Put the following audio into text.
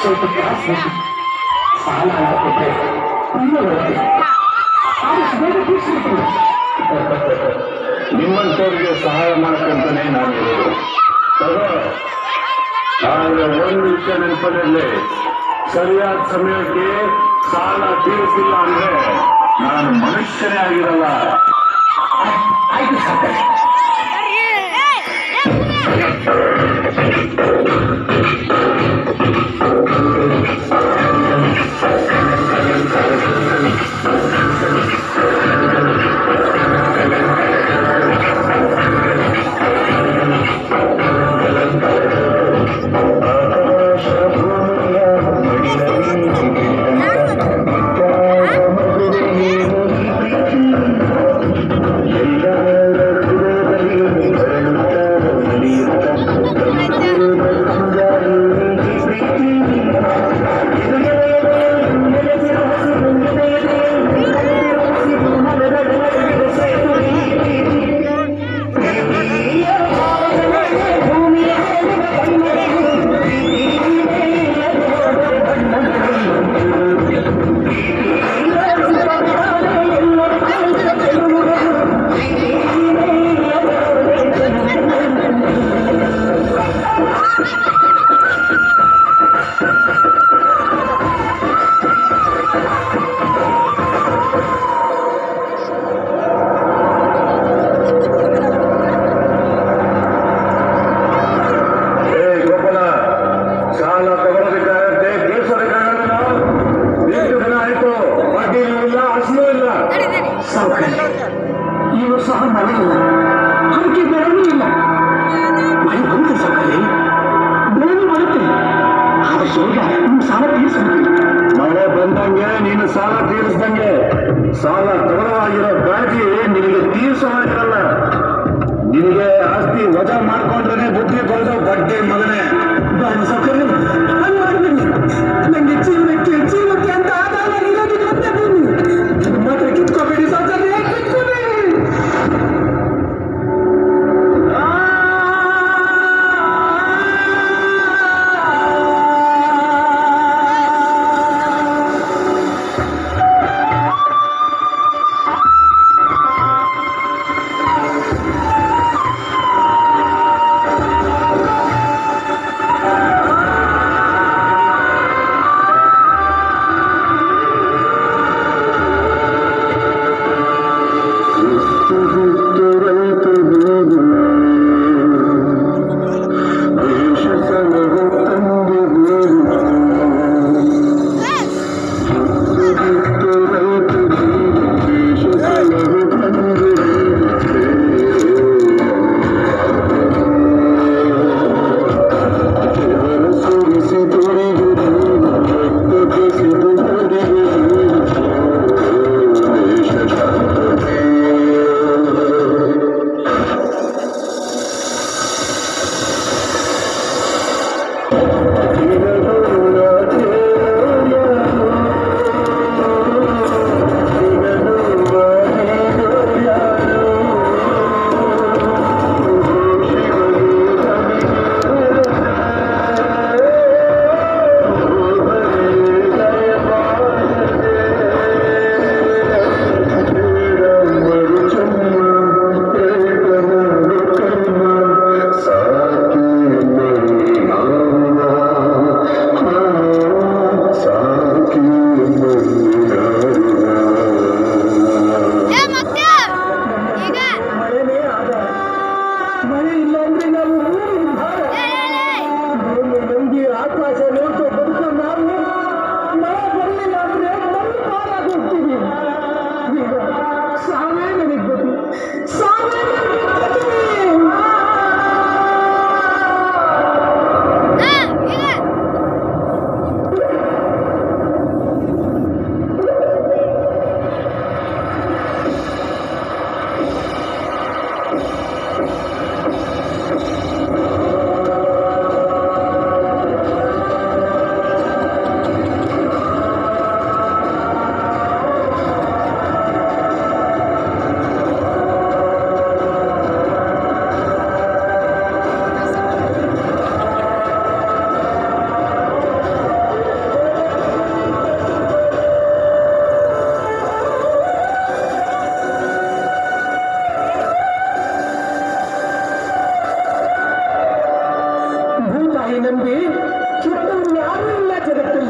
ಸ್ವಲ್ಪ ಕಾಸು ಸಾಲ ಅಂತ ಕೊಟ್ಟರೆ ನಿಮ್ಮಂಥವ್ರಿಗೆ ಸಹಾಯ ಮಾಡಕ್ಕಂತಾನೆ ನಾನು ಇರೋದು. ಆದ್ರೆ ಒಂದು ವಿಷಯ ನೆನಪಲ್ಲಿರಲಿ, ಸರಿಯಾದ ಸಮಯಕ್ಕೆ ಸಾಲ ತೀರಿಸಿಲ್ಲ ಅಂದ್ರೆ ನಾನು ಮನುಷ್ಯನೇ ಆಗಿರಲ್ಲ. ಆಯ್ತು ಸಾಕಾರೆ. ಈ ವರ್ಷ ಮಳೆ ಇಲ್ಲ, ಅದಕ್ಕೆ ಬೆಳೆನೂ ಇಲ್ಲ. ಮಳೆ ಬಂತು ಸಕ್ಕರೆ, ಬೆಳೆನೂ ಬರುತ್ತೆ. ಆದಷ್ಟು ಬೇಗ ನಿಮ್ಮ ಸಾಲ ತೀರಿಸಬೇಕು. ಮಳೆ ಬಂದಂಗೆ ನೀನು ಸಾಲ ತೀರಿಸ್ದಂಗೆ. ಸಾಲ ತಗೊಳ್ಳವಾಗಿರೋ ಗಾಡಿ ನಿನಗೆ ತೀರಿಸೋವಾಗಿರಲ್ಲ. ನಿನಗೆ ಆಸ್ತಿ ವಜಾ ಮಾಡ್ಕೊಂಡ್ರೆ ಬುದ್ಧಿ ಬರೋದು ಬಡ್ಡಿ ಮಗನೇ. ಸಕ್ಕರೆ ಹಂಗೆ ಮಾಡ್ಬೇಡಿ. ನಂಗೆ ಜೀವಕ್ಕೆ ಅಂತ ಆಧಾರ ಇರೋದಿಲ್ಲ ಅಂತ ಬನ್ನಿ. ನನ್ನ ಮಾತ್ರ ಕಿತ್ಕೋಬೇಡಿ ಸಕ್ಕರೆ, ಕಿತ್ಕೋಬೇಡಿ. ನಂಬಿ ಕೆಟ್ಟವರು ಯಾರೂ ಇಲ್ಲ ಜಗತ್ತಲ್ಲಿ.